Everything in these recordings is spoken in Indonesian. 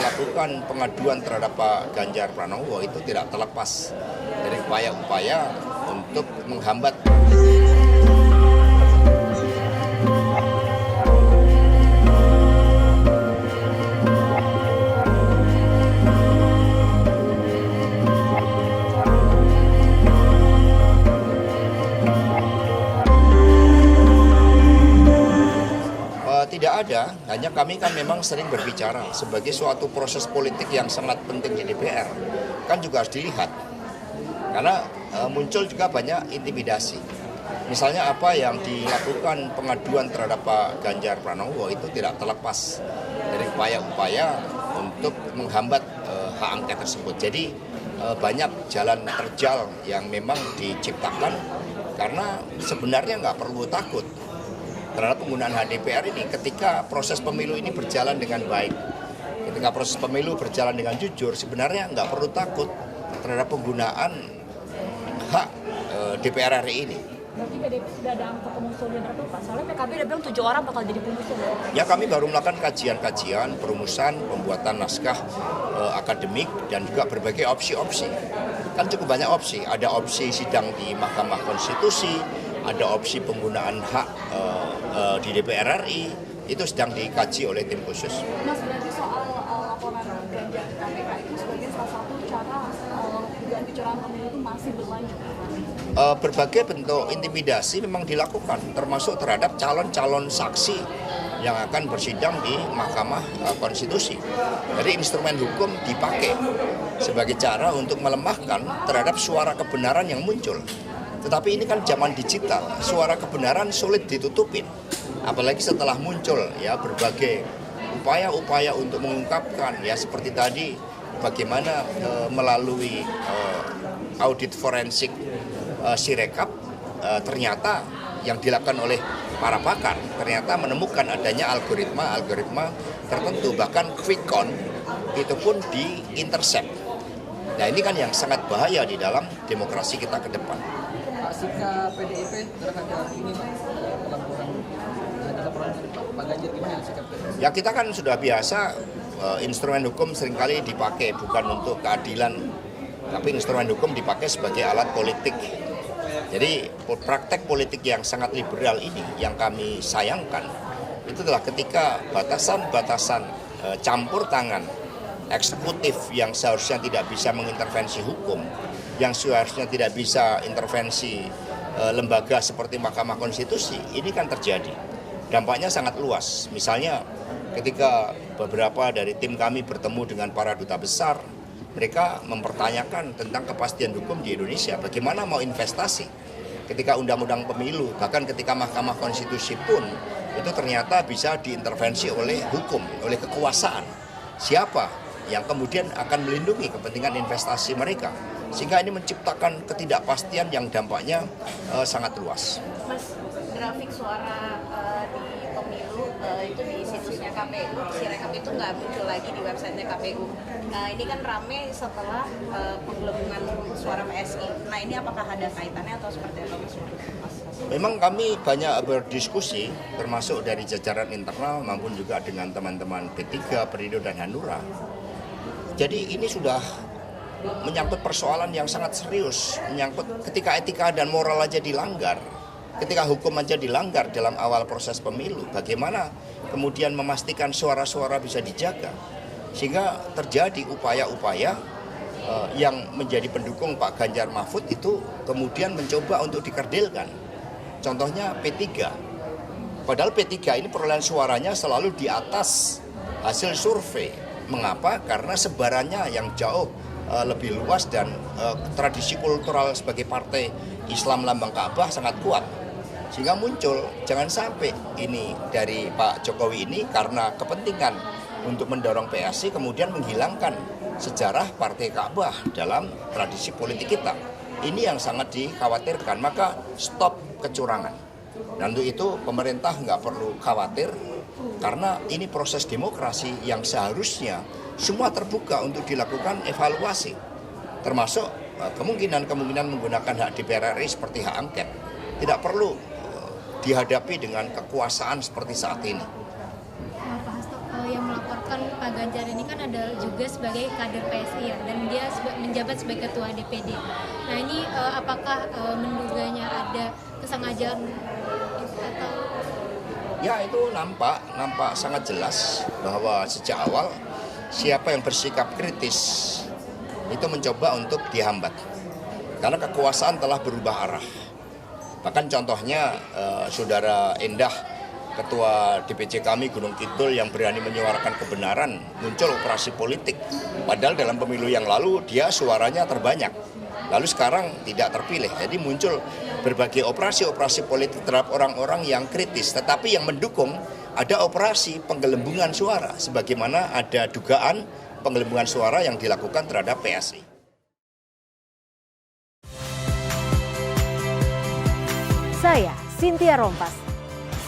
melakukan pengaduan terhadap Pak Ganjar Pranowo itu tidak terlepas dari upaya-upaya untuk menghambat. Tidak ada, hanya kami kan memang sering berbicara sebagai suatu proses politik yang sangat penting di DPR. Kan juga harus dilihat, karena muncul juga banyak intimidasi. Misalnya apa yang dilakukan pengaduan terhadap Pak Ganjar Pranowo itu tidak terlepas dari upaya-upaya untuk menghambat hak angket tersebut. Jadi banyak jalan terjal yang memang diciptakan karena sebenarnya nggak perlu takut terhadap penggunaan hak DPR ini ketika proses pemilu ini berjalan dengan baik. Ketika proses pemilu berjalan dengan jujur, sebenarnya nggak perlu takut terhadap penggunaan hak DPR RI ini. Berarti PDIP sudah ada angka pengusulnya berapa Pak? Soalnya PKB udah bilang 7 orang bakal jadi pengusul. Ya kami baru melakukan kajian-kajian, perumusan, pembuatan naskah akademik dan juga berbagai opsi-opsi. Kan cukup banyak opsi, ada opsi sidang di Mahkamah Konstitusi, ada opsi penggunaan hak di DPR RI, itu sedang dikaji oleh tim khusus. Mas, berarti soal laporan Ganjar ke KPK itu sebagai salah satu cara dugaan kecurangan pemilu itu masih berlanjut? Berbagai bentuk intimidasi memang dilakukan, termasuk terhadap calon-calon saksi yang akan bersidang di Mahkamah Konstitusi. Jadi instrumen hukum dipakai sebagai cara untuk melemahkan terhadap suara kebenaran yang muncul. Tetapi ini kan zaman digital, suara kebenaran sulit ditutupin. Apalagi setelah muncul ya berbagai upaya-upaya untuk mengungkapkan ya seperti tadi bagaimana melalui audit forensik Sirekap ternyata yang dilakukan oleh para pakar ternyata menemukan adanya algoritma tertentu, bahkan quick count itu pun di-intercept. Nah ini kan yang sangat bahaya di dalam demokrasi kita ke depan. Sikap PDIP terhadap ini laporan Pak Ganjar gimana sikap PDIP? Ya kita kan sudah biasa instrumen hukum seringkali dipakai bukan untuk keadilan, tapi instrumen hukum dipakai sebagai alat politik. Jadi praktek politik yang sangat liberal ini yang kami sayangkan itu adalah ketika batasan-batasan campur tangan eksekutif yang seharusnya tidak bisa mengintervensi hukum, yang seharusnya tidak bisa intervensi lembaga seperti Mahkamah Konstitusi, ini kan terjadi. Dampaknya sangat luas. Misalnya ketika beberapa dari tim kami bertemu dengan para duta besar, mereka mempertanyakan tentang kepastian hukum di Indonesia. Bagaimana mau investasi ketika undang-undang pemilu, bahkan ketika Mahkamah Konstitusi pun itu ternyata bisa diintervensi oleh hukum, oleh kekuasaan. Siapa yang kemudian akan melindungi kepentingan investasi mereka? Sehingga ini menciptakan ketidakpastian yang dampaknya sangat luas. Mas, grafik suara di pemilu itu di situsnya KPU, Sirekap itu nggak muncul lagi di websitenya KPU. Nah ini kan rame setelah penggelembungan suara PSI. Nah ini apakah ada kaitannya atau seperti apa Mas? Memang kami banyak berdiskusi, termasuk dari jajaran internal maupun juga dengan teman-teman P3, Perindo, dan Hanura. Jadi ini sudah menyangkut persoalan yang sangat serius, menyangkut ketika etika dan moral aja dilanggar, ketika hukum aja dilanggar dalam awal proses pemilu, bagaimana kemudian memastikan suara-suara bisa dijaga, sehingga terjadi upaya-upaya yang menjadi pendukung Pak Ganjar Mahfud itu kemudian mencoba untuk dikerdilkan. Contohnya P3, padahal P3 ini perolehan suaranya selalu di atas hasil survei. Mengapa? Karena sebarannya yang jauh lebih luas dan tradisi kultural sebagai partai Islam lambang Ka'bah sangat kuat. Sehingga muncul, jangan sampai ini dari Pak Jokowi ini karena kepentingan untuk mendorong PSI kemudian menghilangkan sejarah partai Ka'bah dalam tradisi politik kita. Ini yang sangat dikhawatirkan, maka stop kecurangan. Dan untuk itu pemerintah nggak perlu khawatir, karena ini proses demokrasi yang seharusnya semua terbuka untuk dilakukan evaluasi, termasuk kemungkinan menggunakan hak DPR RI seperti hak angket. Tidak perlu dihadapi dengan kekuasaan seperti saat ini. Pak Hasto, yang melaporkan Pak Ganjar ini kan adalah juga sebagai kader PSI ya, dan dia menjabat sebagai ketua DPD. Nah ini apakah menduganya ada kesengajaan atau? Ya itu nampak sangat jelas bahwa sejak awal siapa yang bersikap kritis itu mencoba untuk dihambat. Karena kekuasaan telah berubah arah. Bahkan contohnya Saudara Endah, Ketua DPC kami Gunung Kidul yang berani menyuarakan kebenaran, muncul operasi politik. Padahal dalam pemilu yang lalu dia suaranya terbanyak. Lalu sekarang tidak terpilih. Jadi muncul berbagai operasi politik terhadap orang-orang yang kritis. Tetapi yang mendukung ada operasi penggelembungan suara. Sebagaimana ada dugaan penggelembungan suara yang dilakukan terhadap PSI. Saya Cynthia Rompas.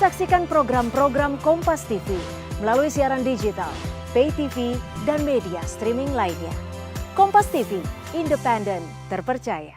Saksikan program-program Kompas TV melalui siaran digital, pay TV, dan media streaming lainnya. Kompas TV, independen, terpercaya.